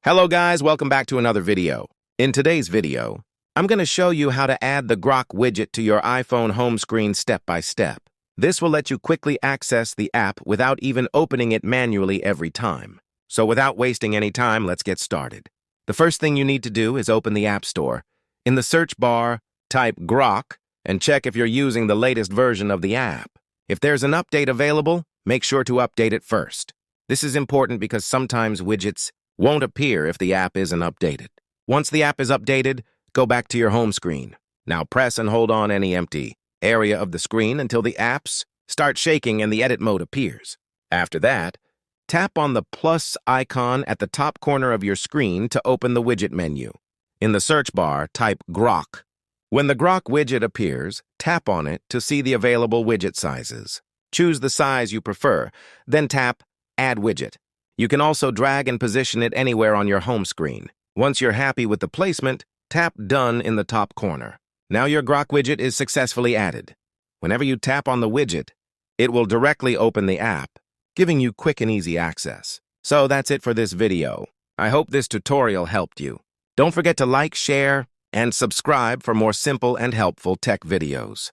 Hello guys, welcome back to another video. In today's video, I'm going to show you how to add the Grok widget to your iPhone home screen step by step. This will let you quickly access the app without even opening it manually every time. So without wasting any time, let's get started. The first thing you need to do is open the App Store. In the search bar, type Grok and check if you're using the latest version of the app. If there's an update available, make sure to update it first. This is important because sometimes widgets won't appear if the app isn't updated. Once the app is updated, go back to your home screen. Now press and hold on any empty area of the screen until the apps start shaking and the edit mode appears. After that, tap on the plus icon at the top corner of your screen to open the widget menu. In the search bar, type Grok. When the Grok widget appears, tap on it to see the available widget sizes. Choose the size you prefer, then tap Add Widget. You can also drag and position it anywhere on your home screen. Once you're happy with the placement, tap Done in the top corner. Now your Grok widget is successfully added. Whenever you tap on the widget, it will directly open the app, giving you quick and easy access. So that's it for this video. I hope this tutorial helped you. Don't forget to like, share, and subscribe for more simple and helpful tech videos.